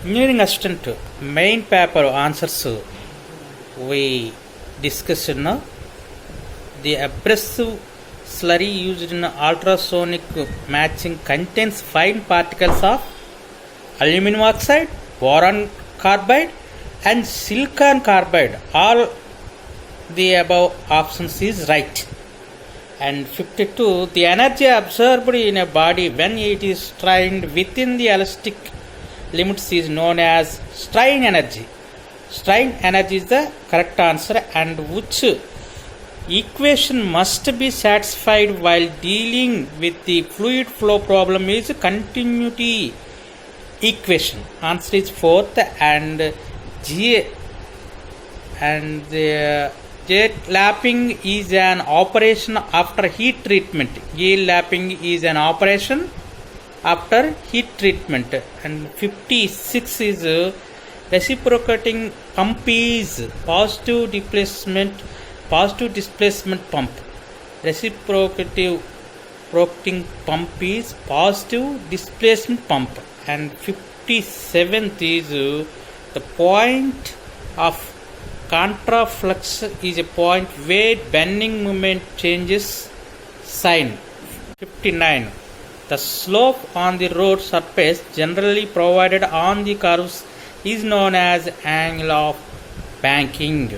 Engineering assistant main paper answers we discussed now. The abrasive slurry used in ultrasonic matching contains fine particles of aluminum oxide, boron carbide and silicon carbide. All the above options is right. And 52, the energy absorbed in a body when it is strained within the elastic limits is known as strain energy. Strain energy is the correct answer, and which equation must be satisfied while dealing with the fluid flow problem is continuity equation. Answer is fourth, and G and the jet lapping is an operation after heat treatment. Yield lapping is an operation after heat treatment. And 56 is reciprocating pump is positive displacement pump. Reciprocating pump is positive displacement pump. And 57th is the point of contraflux is a point where bending moment changes sign. 59. The slope on the road surface generally provided on the curves is known as angle of banking.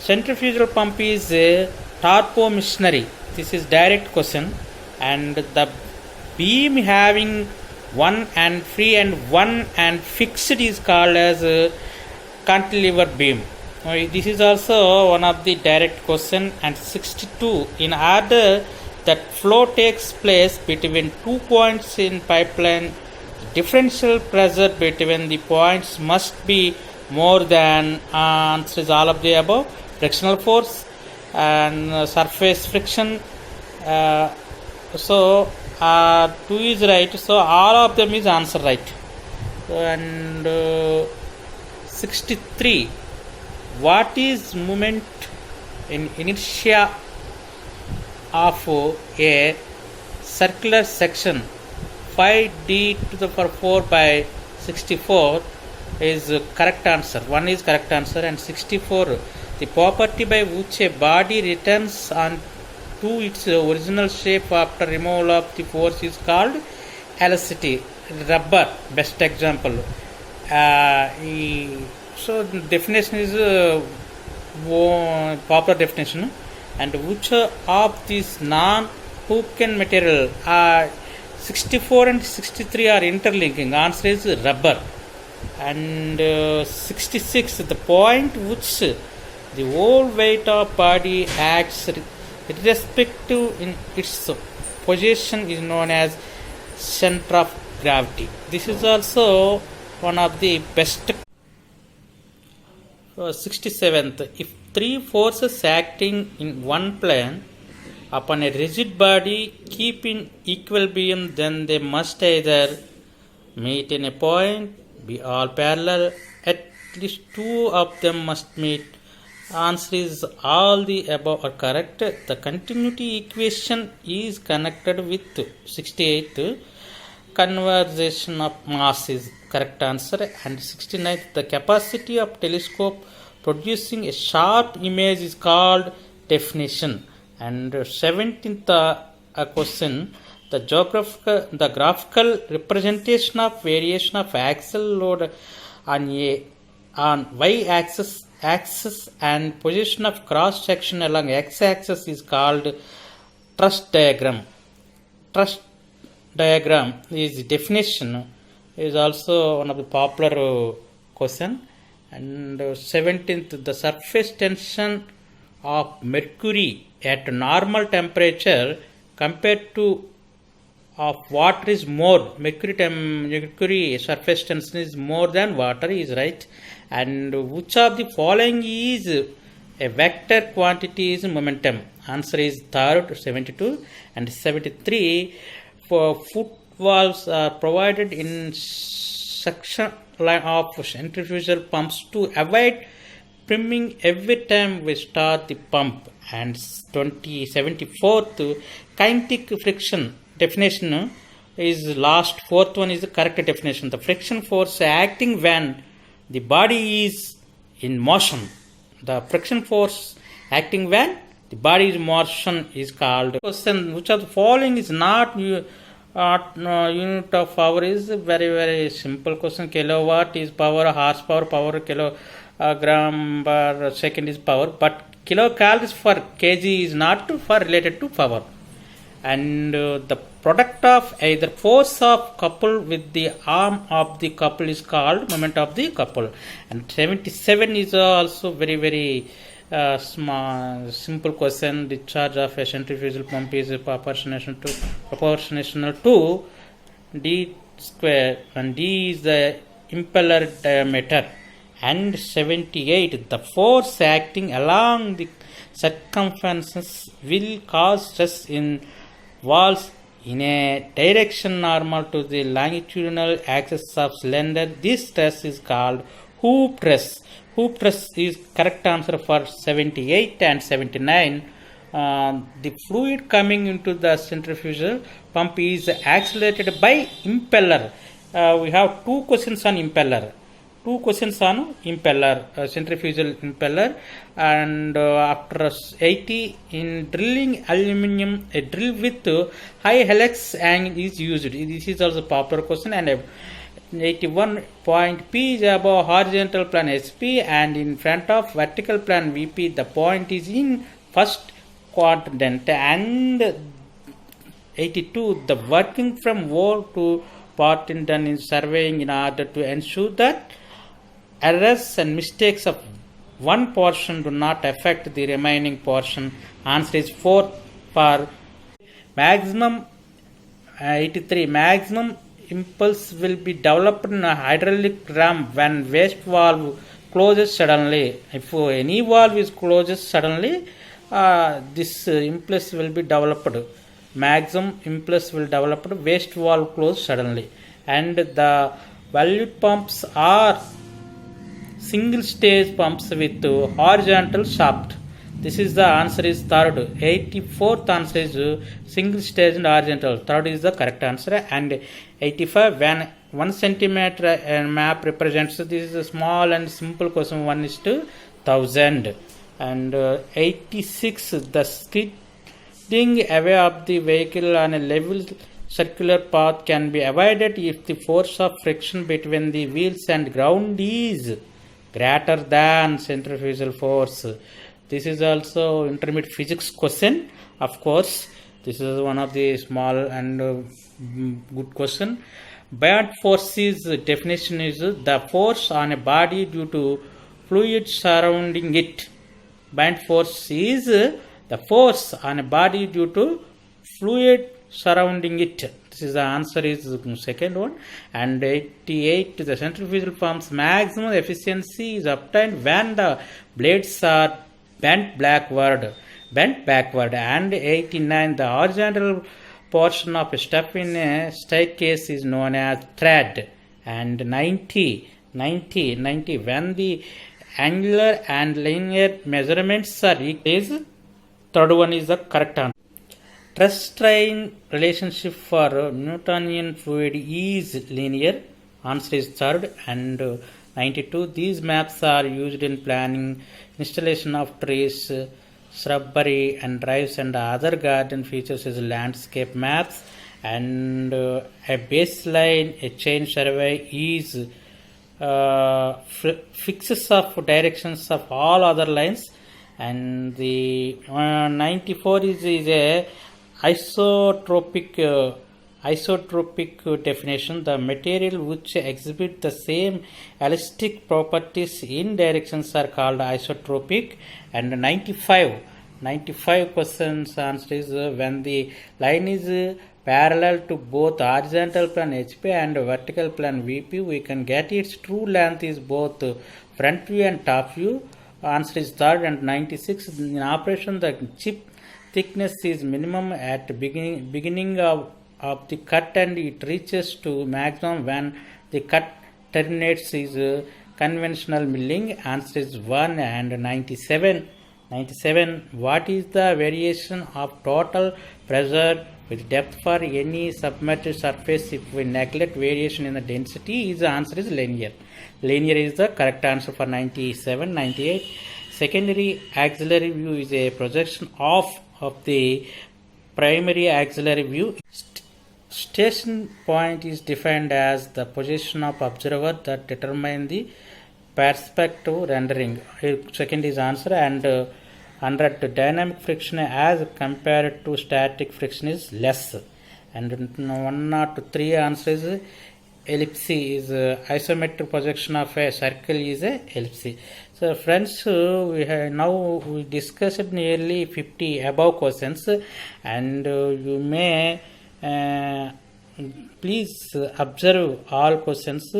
Centrifugal pump is a turbomachinery. This is direct question, and the beam having one and free and one and fixed is called as a cantilever beam. This is also one of the direct question. And 62, in order that flow takes place between 2 points in pipeline, differential pressure between the points must be more than answers all of the above. Frictional force and surface friction. So 2 is right, so all of them is answer right. And 63, what is moment in inertia of a circular section 5d to the power 4 by 64 is correct answer. 1 is correct answer. And 64, the property by which a body returns on to its original shape after removal of the force is called elasticity. Rubber, best example. So the definition is proper definition. And which of these non-Hookean material 64 and 63 are interlinking? Answer is rubber. And 66, the point which the whole weight of body acts irrespective in its position is known as center of gravity. This is also one of the best. 67th, if three forces acting in one plane upon a rigid body keep in equilibrium, then they must either meet in a point, be all parallel, at least two of them must meet. Answer is all the above are correct. The continuity equation is connected with 68th, conservation of mass is correct answer. And 69th, the capacity of telescope producing a sharp image is called definition. And 17th question, the graphical representation of variation of axial load on y axis and position of cross section along x axis is called truss diagram. Truss diagram is definition is also one of the popular question. And 17th, the surface tension of mercury at normal temperature compared to of water is more. Mercury surface tension is more than water is right. And which of the following is a vector quantity is momentum? Answer is third, 72. And 73, for foot valves are provided in section line of centrifugal pumps to avoid priming every time we start the pump. And 74th, kinetic friction definition is last fourth one is the correct definition. The friction force acting when the body is in motion. The friction force acting when the body is in motion is called. Question: which of the following is not unit of power? Is very simple question. Kilowatt is power, horsepower power, kilogram per second is power, but kilocalories per kg is not for related to power. And the product of either force of couple with the arm of the couple is called moment of the couple. And 77 is also very small simple question. The charge of a centrifugal pump is proportional to d square, and d is the impeller diameter. And 78, the force acting along the circumference will cause stress in walls in a direction normal to the longitudinal axis of cylinder. This stress is called hoop stress. Hoop stress is correct answer for 78 and 79. The fluid coming into the centrifugal pump is accelerated by impeller. We have two questions on impeller. Centrifugal impeller. And after 80, in drilling aluminum, a drill with high helix angle is used. This is also popular question. And 81 point P is above horizontal plane SP and in front of vertical plane VP. The point is in first quadrant. And 82, the working from wall to part in done in surveying in order to ensure that errors and mistakes of one portion do not affect the remaining portion. Answer is 4 for maximum. 83, maximum impulse will be developed in a hydraulic ram when waste valve closes suddenly. If any valve is closes suddenly, this impulse will be developed. Maximum impulse will develop waste valve close suddenly. And the volute pumps are single stage pumps with horizontal shaft. This is the answer is third. 84th answer is single stage and horizontal. Third is the correct answer. And 85, when 1 centimeter map represents, this is a small and simple question, 1:1000. And 86, the skidding away of the vehicle on a level circular path can be avoided if the force of friction between the wheels and ground is greater than centrifugal force. This is also intermediate physics question. Of course, this is one of the small and good question. Buoyant force is definition is the force on a body due to fluid surrounding it. Buoyant force is the force on a body due to fluid surrounding it. This is the answer is second one. And 88, the centrifugal pump's maximum efficiency is obtained when the blades are bent backward. And 89, the horizontal portion of a step in a staircase is known as thread. And 90, when the angular and linear measurements are equal, third one is the correct answer. Stress strain relationship for Newtonian fluid is linear. Answer is third. And 92, these maps are used in planning installation of trees, shrubbery and drives and other garden features as landscape maps. And a baseline, a chain survey is fixes of directions of all other lines. And the 94 is a isotropic definition. The material which exhibit the same elastic properties in directions are called isotropic. And 95 questions answer is when the line is parallel to both horizontal plane HP and vertical plane VP, we can get its true length is both front view and top view. Answer is third. And 96, in operation the chip thickness is minimum at beginning of the cut and it reaches to maximum when the cut terminates is conventional milling. Answer is 1. And 97, what is the variation of total pressure with depth for any submerged surface if we neglect variation in the density, the answer is linear. Linear is the correct answer for 97, 98. Secondary axillary view is a projection of the primary axillary view. Station point is defined as the position of observer that determine the perspective rendering. Second is answer. And 100, dynamic friction as compared to static friction is less. And 103 answer is ellipse is isometric projection of a circle is a ellipse. So friends, we discussed nearly 50 above questions, and you may please observe all questions.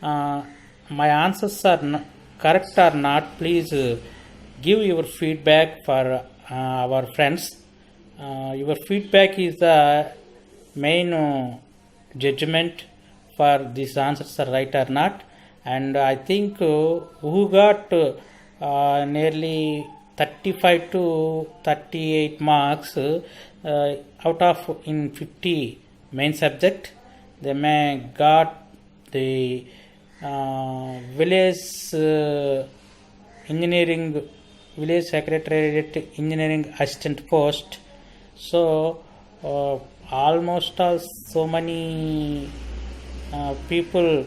My answers are correct or not, please give your feedback for our friends. Your feedback is the main judgment for these answers are right or not. And I think who got nearly 35 to 38 marks out of in 50 main subject, they may got the village engineering, village secretariat engineering assistant post. So almost so many people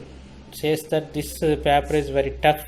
says that this paper is very tough